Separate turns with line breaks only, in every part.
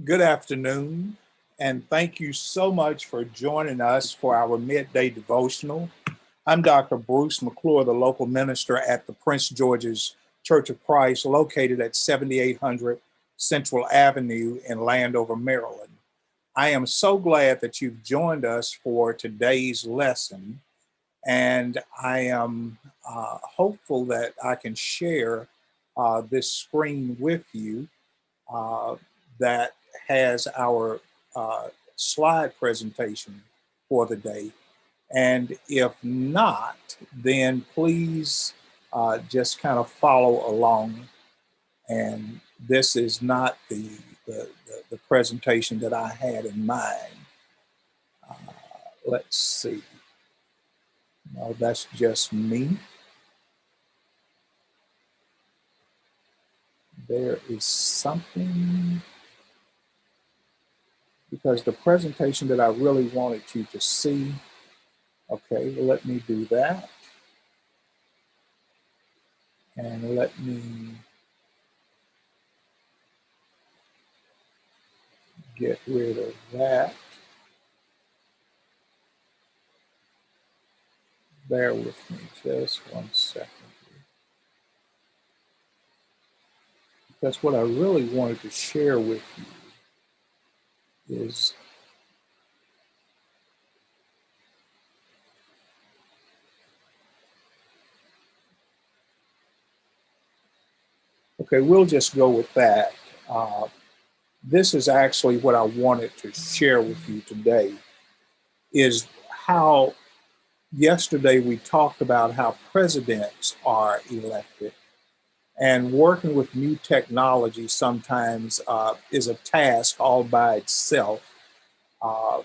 Good afternoon, and thank you so much for joining us for our midday devotional. I'm Dr. Bruce McClure, the local minister at the Prince George's Church of Christ, located at 7800 Central Avenue in Landover, Maryland. I am so glad that you've joined us for today's lesson, and I am hopeful that I can share this screen with you uh, that has our uh, slide presentation for the day. And if not, then please just kind of follow along. And this is not the presentation that I had in mind. Uh, let's see. No, that's just me. There is something because the presentation that I really wanted you to see. Okay, let me do that. And let me get rid of that. Bear with me just 1 second. Because what I really wanted to share with you is okay, we'll just go with that. This is actually what I wanted to share with you today is how yesterday we talked about how presidents are elected. And working with new technology sometimes is a task all by itself. Uh,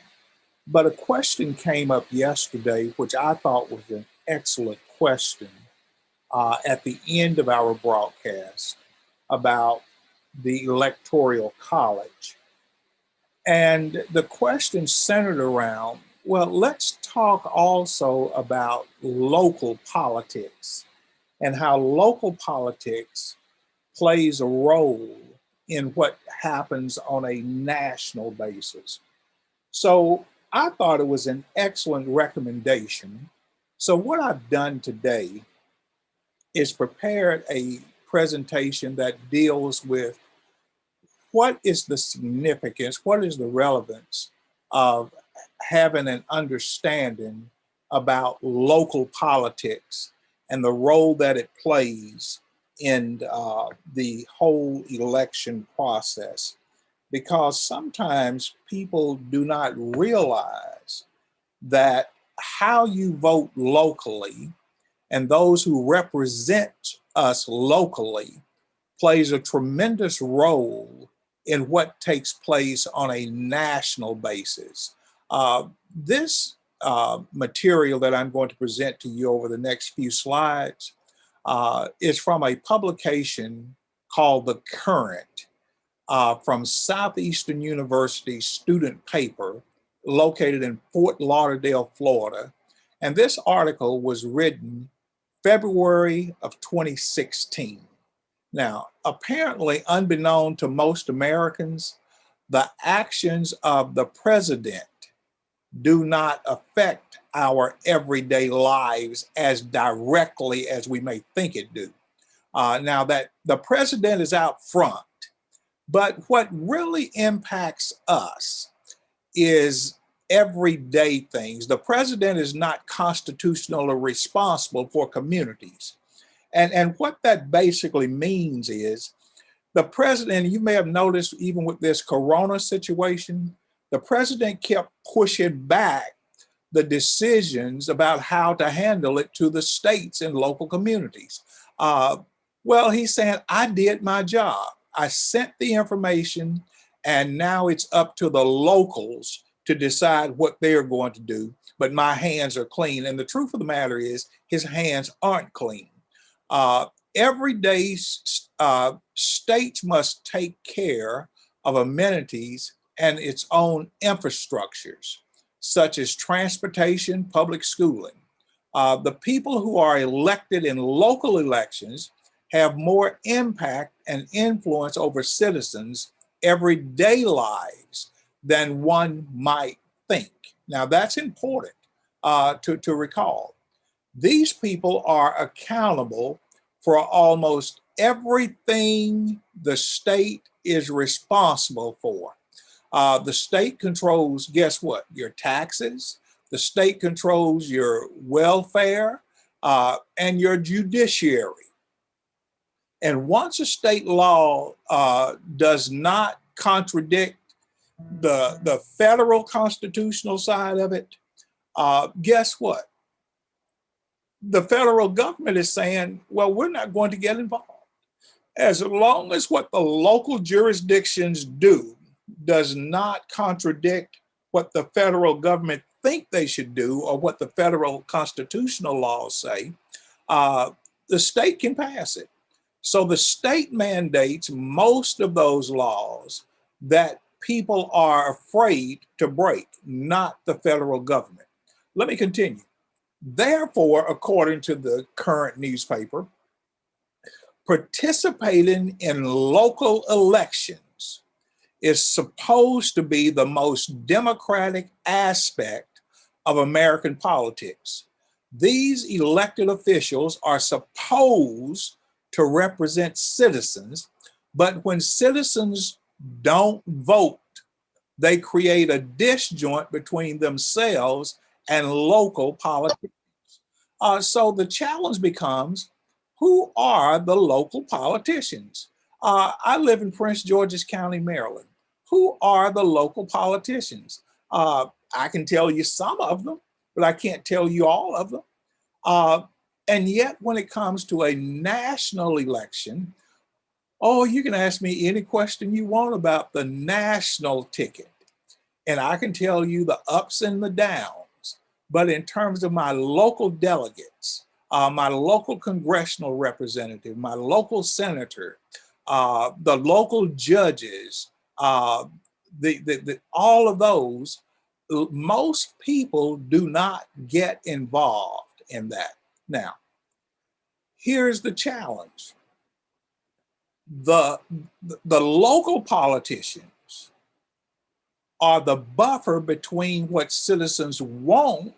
but a question came up yesterday, which I thought was an excellent question at the end of our broadcast about the Electoral College. And the question centered around, well, let's talk also about local politics and how local politics plays a role in what happens on a national basis. So I thought it was an excellent recommendation. So, what I've done today is prepared a presentation that deals with what is the significance, what is the relevance of having an understanding about local politics and the role that it plays in the whole election process. Because sometimes people do not realize that how you vote locally and those who represent us locally plays a tremendous role in what takes place on a national basis. This material that I'm going to present to you over the next few slides is from a publication called The Current from Southeastern University student paper located in Fort Lauderdale, Florida. And this article was written February of 2016. Now, apparently, unbeknown to most Americans, the actions of the president do not affect our everyday lives as directly as we may think it do. Now that the president is out front, but what really impacts us is everyday things. The president is not constitutionally responsible for communities. And what that basically means is the president, you may have noticed even with this corona situation, the president kept pushing back the decisions about how to handle it to the states and local communities. Uh, well, he's saying, I did my job. I sent the information, and now it's up to the locals to decide what they're going to do. But my hands are clean. And the truth of the matter is, his hands aren't clean. Uh, every day, states must take care of amenities and its own infrastructures, such as transportation, public schooling. The people who are elected in local elections have more impact and influence over citizens everyday lives than one might think. Now, that's important to recall. These people are accountable for almost everything the state is responsible for. The state controls, guess what? Your taxes. The state controls your welfare and your judiciary. And once a state law does not contradict the federal constitutional side of it, guess what? The federal government is saying, well, we're not going to get involved. As long as what the local jurisdictions do does not contradict what the federal government think they should do or what the federal constitutional laws say, the state can pass it. So the state mandates most of those laws that people are afraid to break, not the federal government. Let me continue. Therefore, according to the current newspaper, participating in local elections is supposed to be the most democratic aspect of American politics. These elected officials are supposed to represent citizens, but when citizens don't vote, they create a disjoint between themselves and local politicians. So the challenge becomes, who are the local politicians? I live in Prince George's County, Maryland. Who are the local politicians? I can tell you some of them, but I can't tell you all of them. And yet, when it comes to a national election, oh, you can ask me any question you want about the national ticket, and I can tell you the ups and the downs. But in terms of my local delegates, my local congressional representative, my local senator, the local judges, all of those, most people do not get involved in that. Now, here's the challenge. The local politicians are the buffer between what citizens want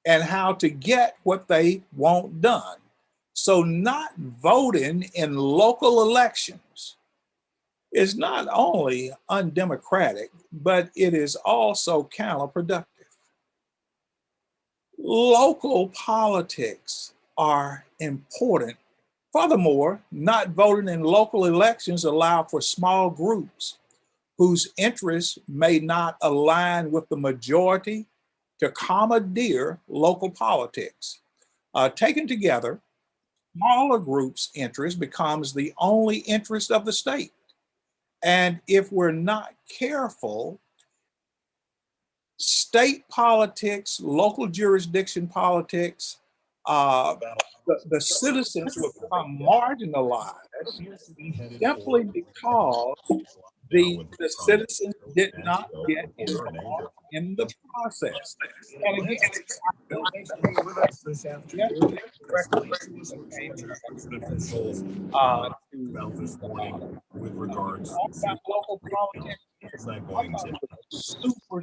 and how to get what they want done. So not voting in local elections is not only undemocratic, but it is also counterproductive. Local politics are important. Furthermore, not voting in local elections allow for small groups whose interests may not align with the majority to commandeer local politics. Taken together, smaller groups' interest becomes the only interest of the state. And if we're not careful, state politics, local jurisdiction politics, the citizens will become marginalized simply because the citizens did not get involved in the process. And again, with regards to local politics, super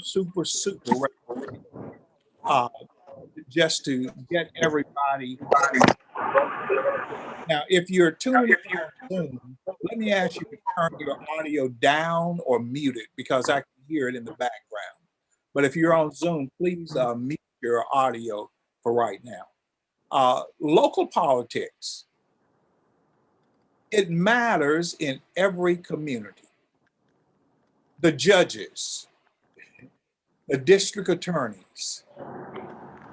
just to get everybody. Now, if you're tuning in on Zoom, let me ask you to turn your audio down or mute it because I can hear it in the background. But if you're on Zoom, please mute your audio for right now. Local politics, it matters in every community. The judges, the district attorneys,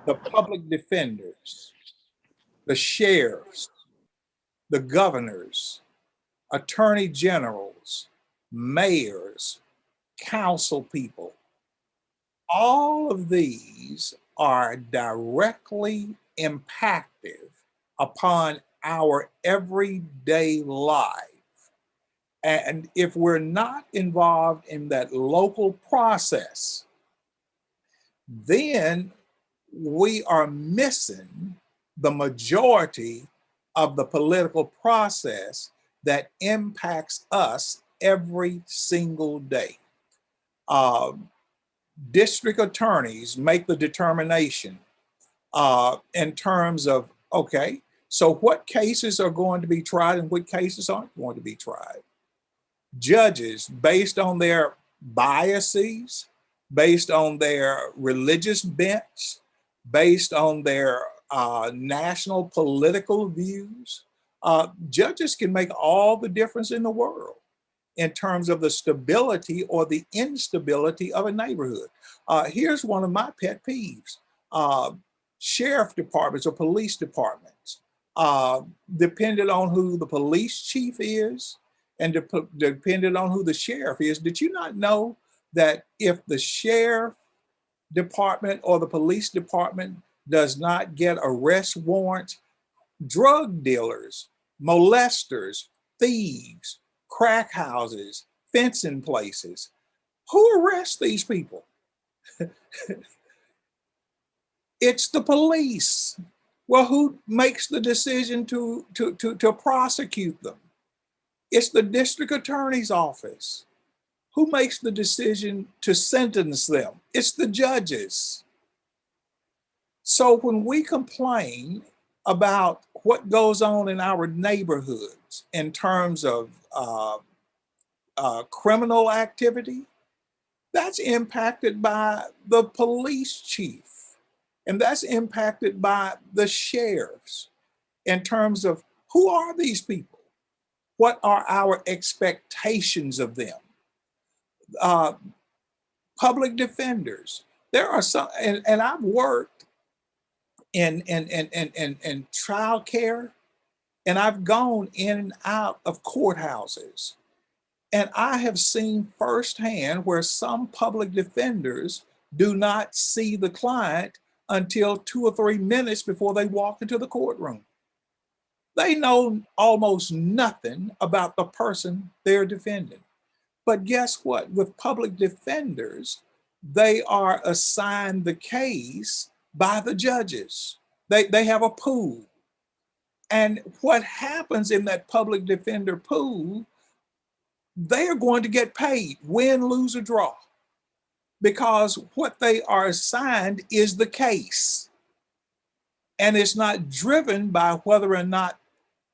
the public defenders, the sheriffs, the governors, attorney generals, mayors, council people, all of these are directly impactive upon our everyday life. And if we're not involved in that local process, then we are missing the majority of the political process that impacts us every single day. Uh, District attorneys make the determination in terms of, okay, so what cases are going to be tried and what cases aren't going to be tried. Judges, based on their biases, based on their religious bents, based on their national political views, judges can make all the difference in the world in terms of the stability or the instability of a neighborhood. Here's one of my pet peeves. Uh, Sheriff departments or police departments, depending on who the police chief is and depending on who the sheriff is, did you not know that if the sheriff department or the police department does not get arrest warrants, drug dealers, molesters, thieves, crack houses, fencing places, who arrests these people? It's the police. Well, who makes the decision to prosecute them? It's the district attorney's office. Who makes the decision to sentence them? It's the judges. So when we complain about what goes on in our neighborhoods in terms of criminal activity, that's impacted by the police chief. And that's impacted by the sheriffs in terms of who are these people? What are our expectations of them? Public defenders. There are some, and I've worked in trial care, and I've gone in and out of courthouses. And I have seen firsthand where some public defenders do not see the client until 2 or 3 minutes before they walk into the courtroom. They know almost nothing about the person they're defending. But guess what? With public defenders, they are assigned the case by the judges. They have a pool. And what happens in that public defender pool, they are going to get paid, win, lose, or draw, because what they are assigned is the case. And it's not driven by whether or not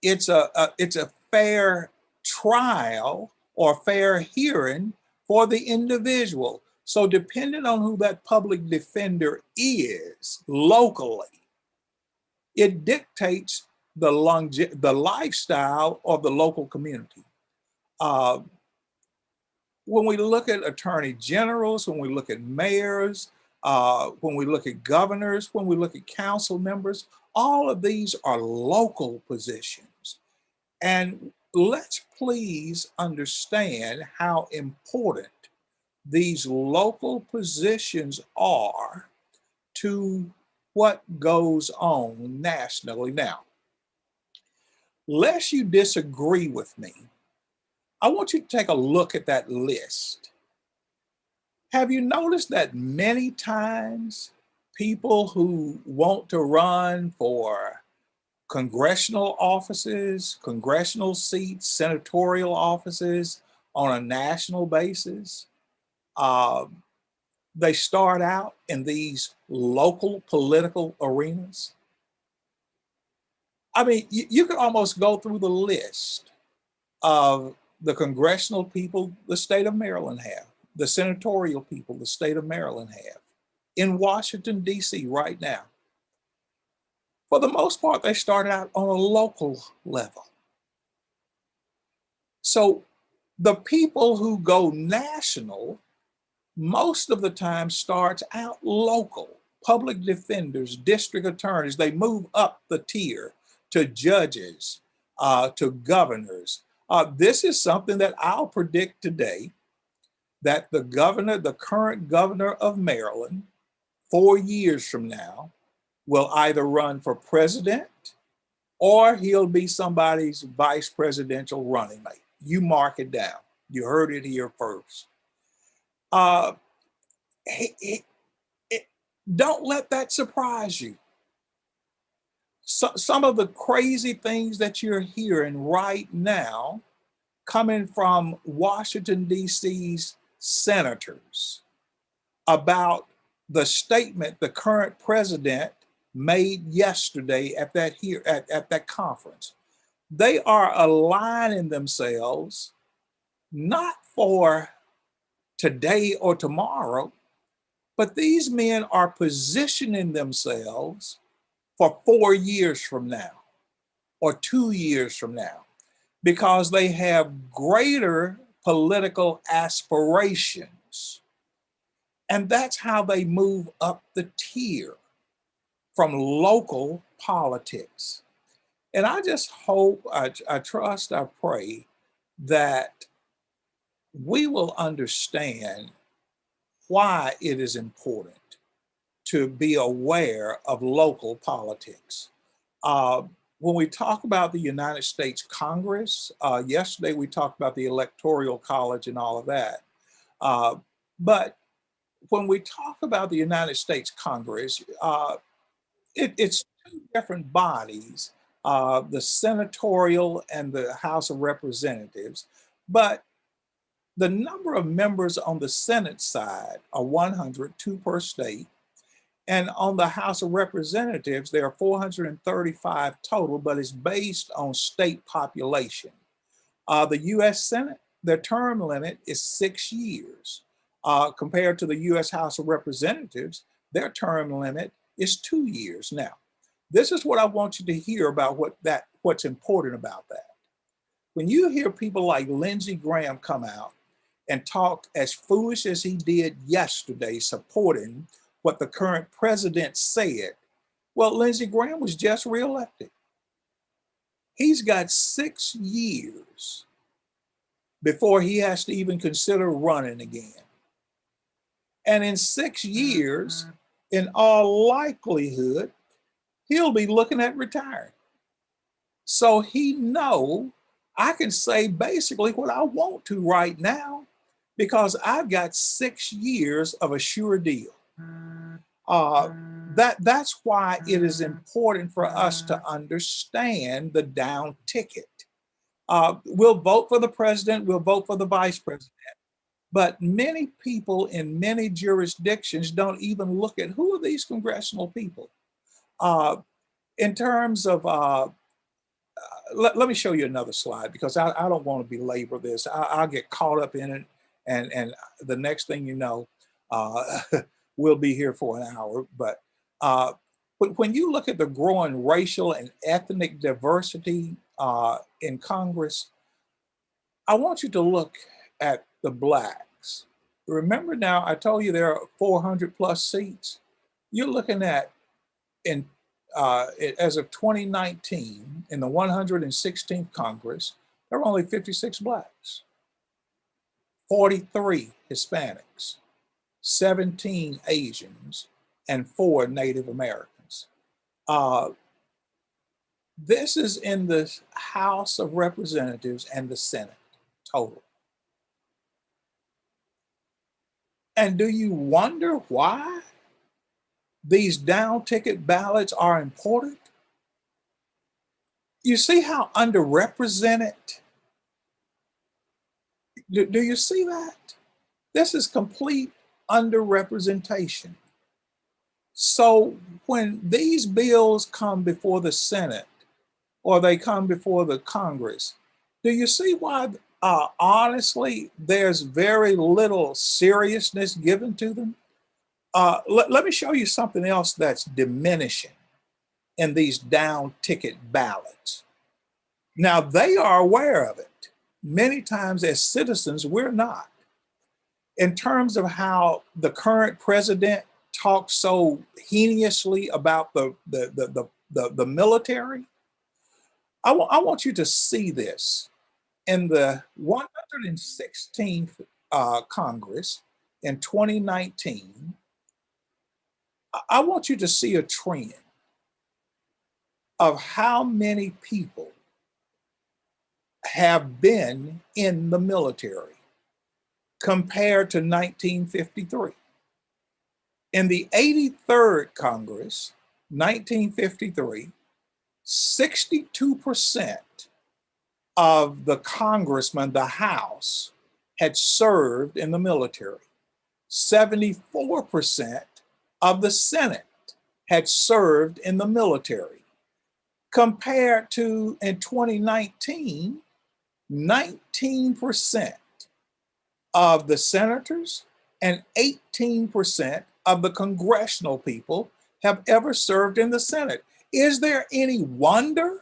it's a fair trial or fair hearing for the individual. So depending on who that public defender is locally, it dictates the lifestyle of the local community. When we look at attorney generals, when we look at mayors, when we look at governors, when we look at council members, all of these are local positions. And let's please understand how important these local positions are to what goes on nationally. Now, lest you disagree with me, I want you to take a look at that list. Have you noticed that many times people who want to run for congressional offices, congressional seats, senatorial offices on a national basis, they start out in these local political arenas? I mean, you could almost go through the list of the congressional people the state of Maryland have, the senatorial people the state of Maryland have, in Washington, D.C. right now. For the most part, they started out on a local level. So the people who go national, most of the time starts out local. Public defenders, district attorneys, they move up the tier to judges, to governors. This is something that I'll predict today, that the governor, the current governor of Maryland, 4 years from now, will either run for president or he'll be somebody's vice presidential running mate. You mark it down. You heard it here first. Don't let that surprise you. Some of the crazy things that you're hearing right now coming from Washington, D.C.'s senators about the statement the current president made yesterday at that conference. They are aligning themselves not for today or tomorrow, but these men are positioning themselves for 4 years from now or 2 years from now because they have greater political aspirations. And that's how they move up the tier from local politics. And I just hope, I trust, I pray that we will understand why it is important to be aware of local politics. Uh, when we talk about the United States Congress, yesterday we talked about the Electoral College and all of that. But when we talk about the United States Congress, it's two different bodies, the senatorial and the House of Representatives. But the number of members on the Senate side are 100, two per state. And on the House of Representatives, there are 435 total, but it's based on state population. The US Senate, their term limit is 6 years. Compared to the US House of Representatives, their term limit is 2 years. Now, this is what I want you to hear about what's important about that. When you hear people like Lindsey Graham come out and talk as foolish as he did yesterday, supporting what the current president said, well, Lindsey Graham was just reelected. He's got 6 years before he has to even consider running again. And in 6 years, in all likelihood, he'll be looking at retiring. So he know I can say basically what I want to right now because I've got 6 years of a sure deal. That's why it is important for us to understand the down ticket. We'll vote for the president, we'll vote for the vice president, but many people in many jurisdictions don't even look at who are these congressional people. In terms of, let me show you another slide because I don't want to belabor this. I'll get caught up in it, and the next thing you know, we'll be here for an hour. But when you look at the growing racial and ethnic diversity in Congress, I want you to look at the Blacks. Remember now, I told you there are 400 plus seats. You're looking at, as of 2019, in the 116th Congress, there were only 56 Blacks, 43 Hispanics, 17 Asians, and 4 Native Americans. This is in the House of Representatives and the Senate total. And do you wonder why these down ticket ballots are important? You see how underrepresented? Do you see that? This is complete underrepresentation. So when these bills come before the Senate or they come before the Congress, do you see why, honestly, there's very little seriousness given to them? Let me show you something else that's diminishing in these down ticket ballots. Now, they are aware of it. Many times as citizens, we're not. In terms of how the current president talks so heinously about the military, I want you to see this. In the 116th Congress in 2019, I want you to see a trend of how many people have been in the military compared to 1953. In the 83rd Congress, 1953, 62% of the congressmen, the House, had served in the military. 74% of the Senate had served in the military, compared to in 2019, 19% of the senators and 18% of the congressional people have ever served in the Senate. Is there any wonder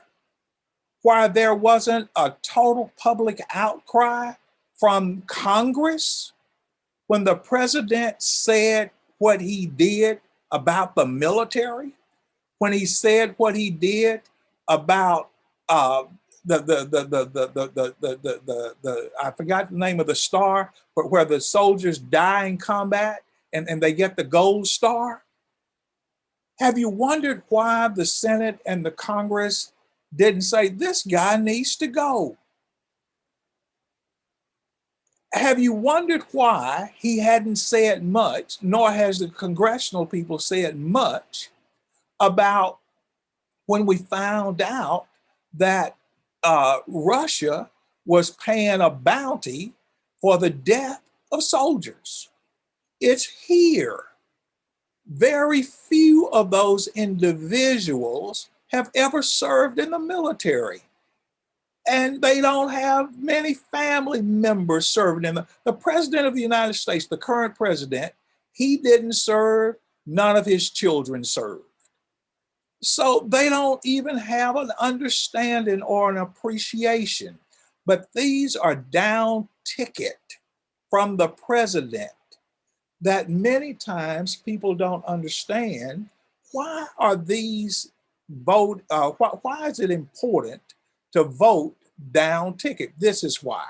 why there wasn't a total public outcry from Congress when the president said what he did about the military, when he said what he did about I forgot the name of the star, but where the soldiers die in combat and they get the gold star? Have you wondered why the Senate and the Congress didn't say this guy needs to go? Have you wondered why he hadn't said much, nor has the congressional people said much about when we found out that Russia was paying a bounty for the death of soldiers? It's here. Very few of those individuals have ever served in the military. And they don't have many family members serving in the president of the United States, the current president, he didn't serve, none of his children served. So they don't even have an understanding or an appreciation. But these are down ticket from the president that many times people don't understand. Why are these why is it important to vote down ticket? This is why.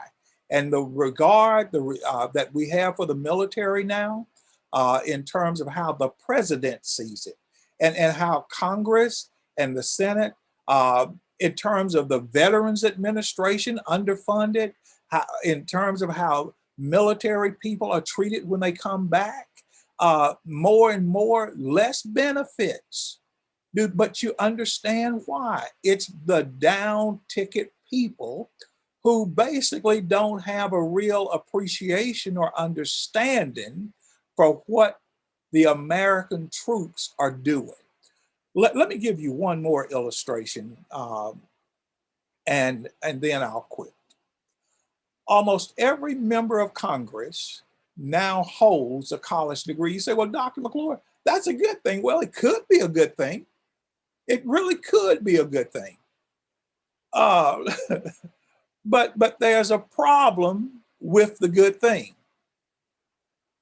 And the regard that we have for the military now, in terms of how the president sees it, and how Congress and the Senate, in terms of the Veterans Administration underfunded, in terms of how military people are treated when they come back, more and more less benefits. But you understand why. It's the down ticket people who basically don't have a real appreciation or understanding for what the American troops are doing. Let me give you one more illustration, and then I'll quit. Almost every member of Congress now holds a college degree. You say, well, Dr. McClure, that's a good thing. Well, it could be a good thing. It really could be a good thing. But there's a problem with the good thing.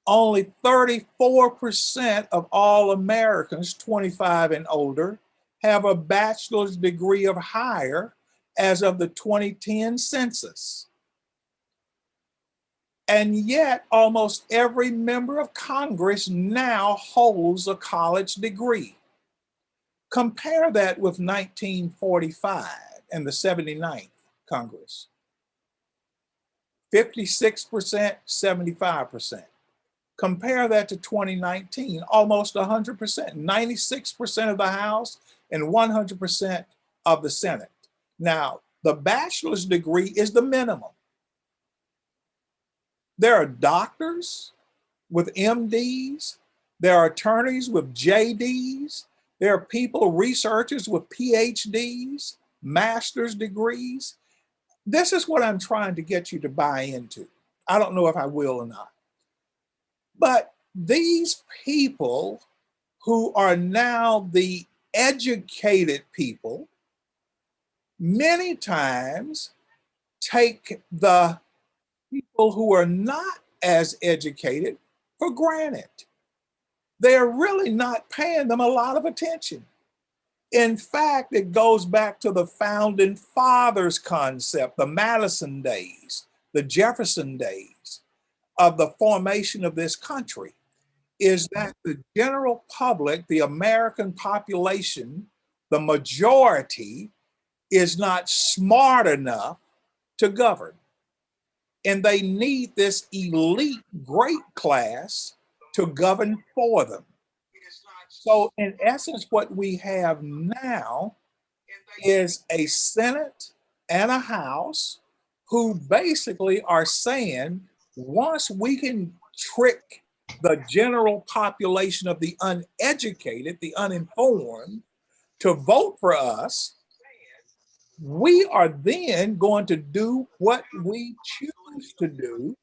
Only 34% of all Americans 25 and older have a bachelor's degree or higher as of the 2010 census. And yet, almost every member of Congress now holds a college degree. Compare that with 1945 and the 79th Congress. 56%, 75%. Compare that to 2019, almost 100%, 96% of the House and 100% of the Senate. Now, the bachelor's degree is the minimum. There are doctors with MDs, there are attorneys with JDs, there are people, researchers with PhDs, master's degrees. This is what I'm trying to get you to buy into. I don't know if I will or not. But these people who are now the educated people, many times take the people who are not as educated for granted. They're really not paying them a lot of attention. In fact, it goes back to the founding fathers concept, the Madison days, the Jefferson days of the formation of this country, is that the general public, the American population, the majority is not smart enough to govern. And they need this elite great class to govern for them. So in essence, what we have now is a Senate and a House who basically are saying once we can trick the general population of the uneducated, the uninformed, to vote for us, we are then going to do what we choose to do,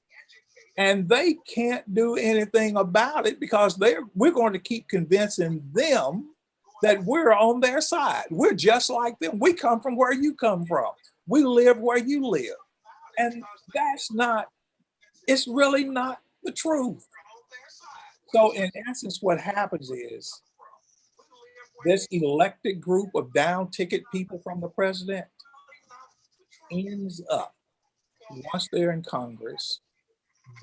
and they can't do anything about it because we're going to keep convincing them that we're on their side. We're just like them. We come from where you come from. We live where you live. And that's not, it's really not the truth. So in essence, what happens is this elected group of down ticket people from the president ends up, once they're in Congress,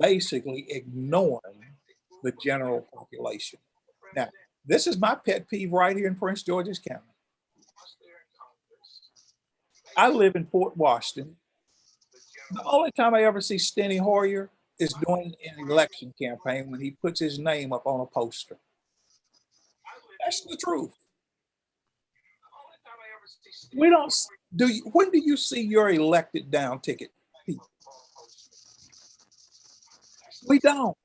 basically ignoring the general population. Now, this is my pet peeve right here in Prince George's County. I live in Fort Washington. The only time I ever see Steny Hoyer is during an election campaign when he puts his name up on a poster. That's the truth. We don't do. When do you see your elected down ticket people? We don't.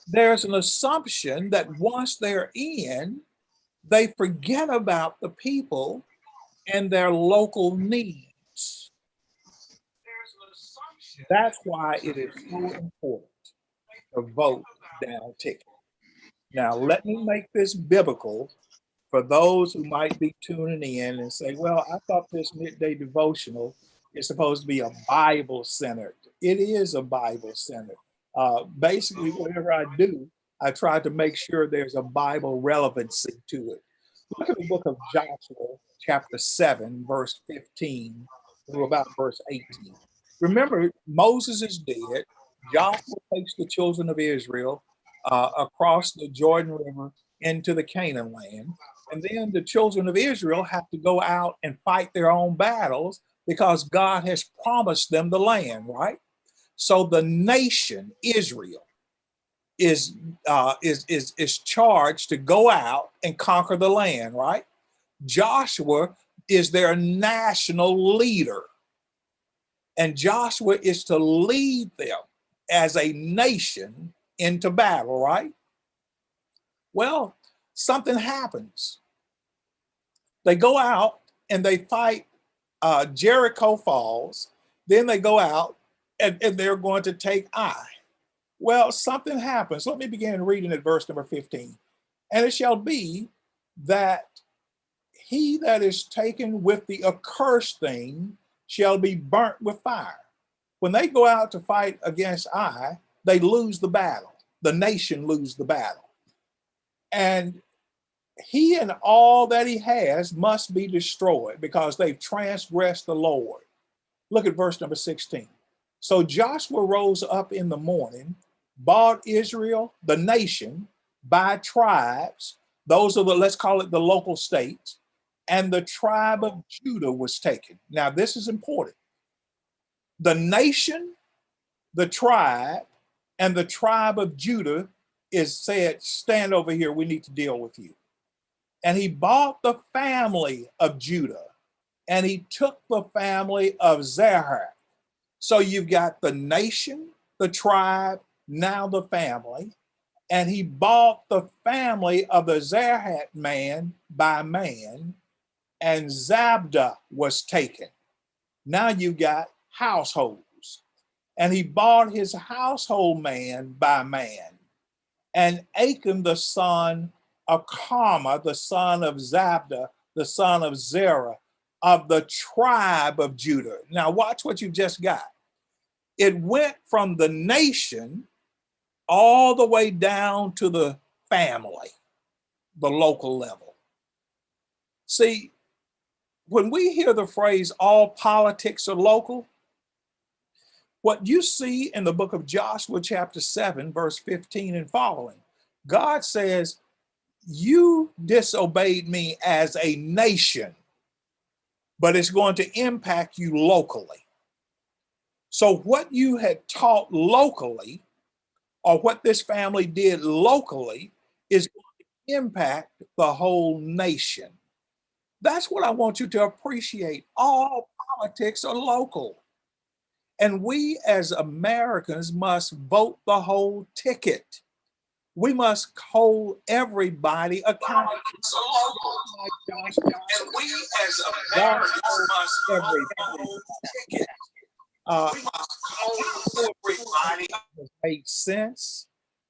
There's an assumption that once they're in, they forget about the people and their local needs. That's why it is so important to vote down ticket. Now, let me make this biblical for those who might be tuning in and say, well, I thought this midday devotional is supposed to be a Bible centered. It is a Bible centered. Basically, whatever I do, I try to make sure there's a Bible relevancy to it. Look at the book of Joshua, chapter 7, verse 15 through about verse 18. Remember, Moses is dead. Joshua takes the children of Israel across the Jordan River into the Canaan land. And then the children of Israel have to go out and fight their own battles because God has promised them the land, right? So the nation, Israel, is charged to go out and conquer the land, right? Joshua is their national leader. And Joshua is to lead them as a nation into battle, right? Well, something happens. They go out and they fight Jericho Falls. Then they go out and they're going to take Ai. Well, something happens. Let me begin reading at verse number 15. And it shall be that he that is taken with the accursed thing shall be burnt with fire. When they go out to fight against Ai, they lose the battle. The nation lose the battle. And he and all that he has must be destroyed because they've transgressed the Lord. Look at verse number 16. So Joshua rose up in the morning, bought Israel, the nation, by tribes. Those are the, let's call it the local states. And the tribe of Judah was taken. Now, this is important. The nation, the tribe, and the tribe of Judah is said, stand over here, we need to deal with you. And he bought the family of Judah, and he took the family of Zerah. So you've got the nation, the tribe, now the family, and he bought the family of the Zerah man by man, and Zabda was taken. Now you got households, and he bought his household man by man, and Achan the son of Carmah, the son of Zabda, the son of Zerah, of the tribe of Judah. Now watch what you just got. It went from the nation all the way down to the family, the local level. See, when we hear the phrase all politics are local, what you see in the book of Joshua chapter 7, verse 15 and following, God says, you disobeyed me as a nation, but it's going to impact you locally. So what you had taught locally, or what this family did locally, is going to impact the whole nation. That's what I want you to appreciate. All politics are local. And we as Americans must vote the whole ticket. We must hold everybody accountable. And we as Americans must everybody ticket. We must hold everybody. Makes sense.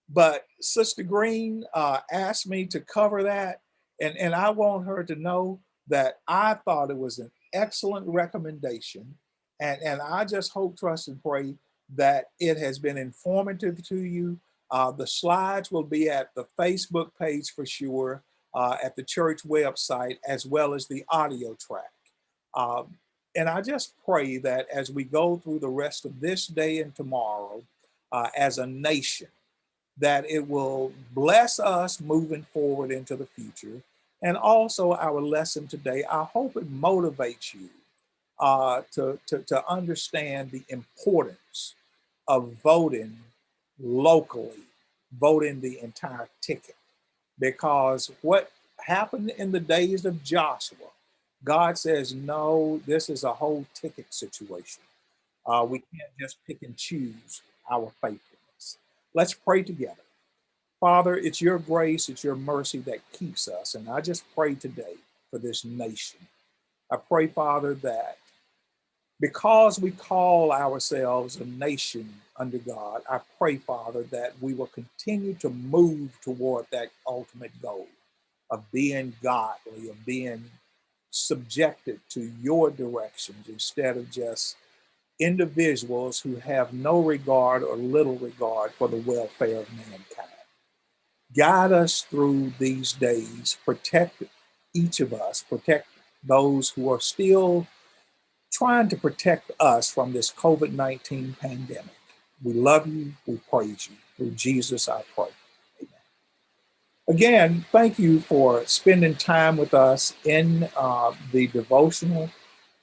But Sister Green asked me to cover that. And I want her to know that I thought it was an excellent recommendation. And I just hope, trust, and pray that it has been informative to you. The slides will be at the Facebook page for sure, at the church website, as well as the audio track. Um, and I just pray that as we go through the rest of this day and tomorrow, as a nation, that it will bless us moving forward into the future. And also our lesson today, I hope it motivates you to understand the importance of voting locally, voting the entire ticket. Because what happened in the days of Joshua, God says, no, this is a whole ticket situation. We can't just pick and choose our faithfulness. Let's pray together. Father, it's your grace, it's your mercy that keeps us. And I just pray today for this nation. I pray, Father, that because we call ourselves a nation under God, I pray, Father, that we will continue to move toward that ultimate goal of being godly, of being subjected to your directions instead of just individuals who have no regard or little regard for the welfare of mankind. Guide us through these days, protect each of us, protect those who are still trying to protect us from this COVID-19 pandemic. We love you, we praise you. Through Jesus, I pray. Amen. Again, thank you for spending time with us in the devotional.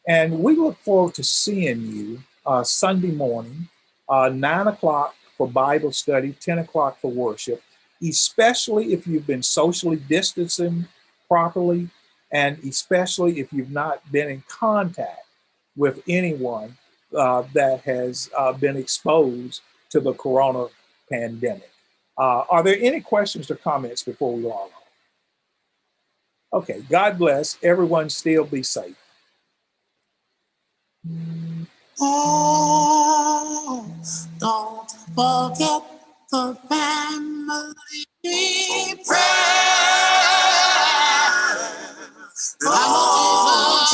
And we look forward to seeing you Sunday morning, 9 o'clock for Bible study, 10 o'clock for worship, especially if you've been socially distancing properly, and especially if you've not been in contact with anyone that has been exposed to the corona pandemic. Are there any questions or comments before we log off? Okay, God bless. Everyone still be safe.
Oh, don't forget the family prayer. Oh,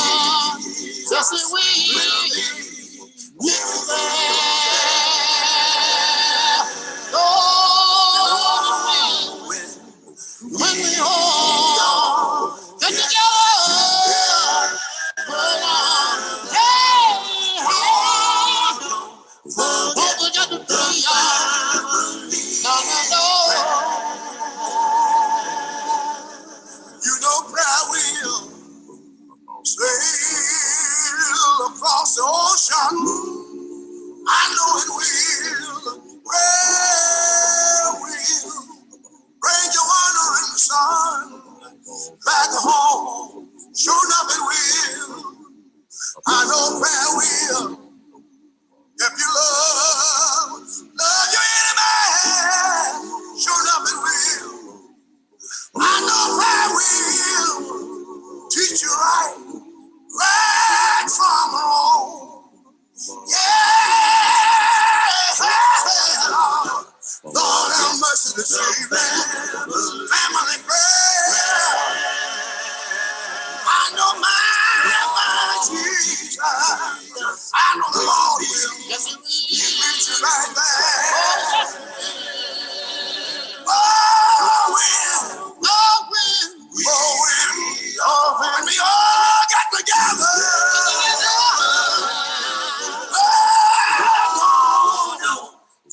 Jesus, we will there. Oh, when we all get together, hey, what we got to be you know, prayer will sail across the ocean. I know it will. Prayer will bring your honor and son back home. Sure enough it will. I know prayer will help you love your enemy. Sure enough it will. I know prayer will teach you right from wrong. Yeah, Lord have mercy to save them. Family prayer. I know my Jesus. I know the Lord will. Yes, He will. He meets you right there. Oh, when we all get together.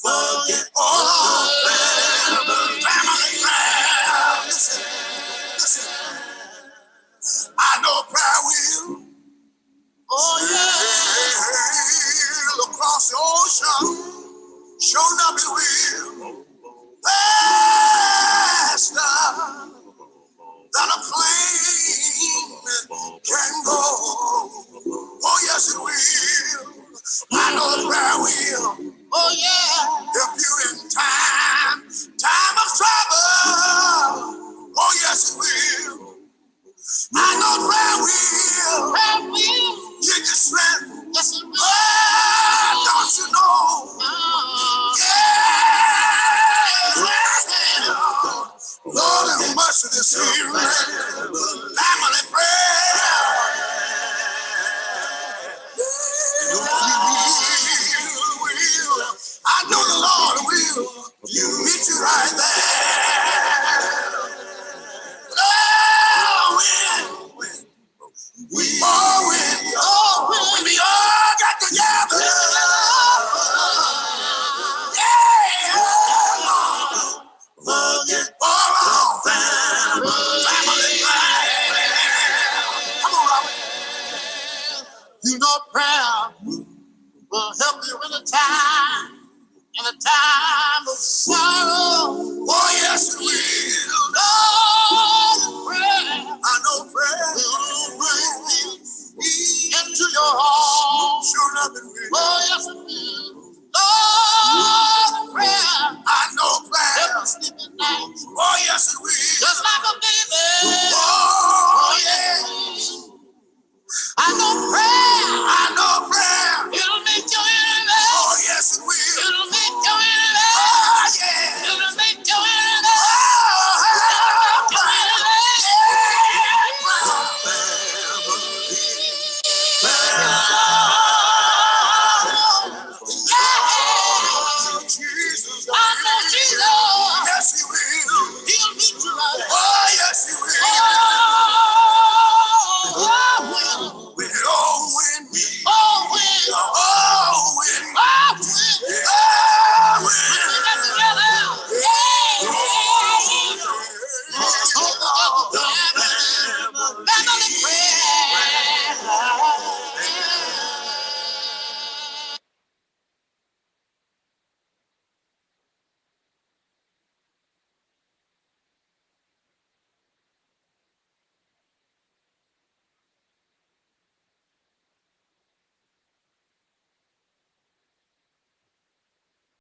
Forget all family prayer. Listen. I know prayer will. Oh yeah. Across the ocean. Sure enough it will. Faster than a plane time, in the time of sorrow. Oh, yes, it will. Lord, prayer. I know prayer will bring me into your home. Sure enough, it will. Oh, yes, it will.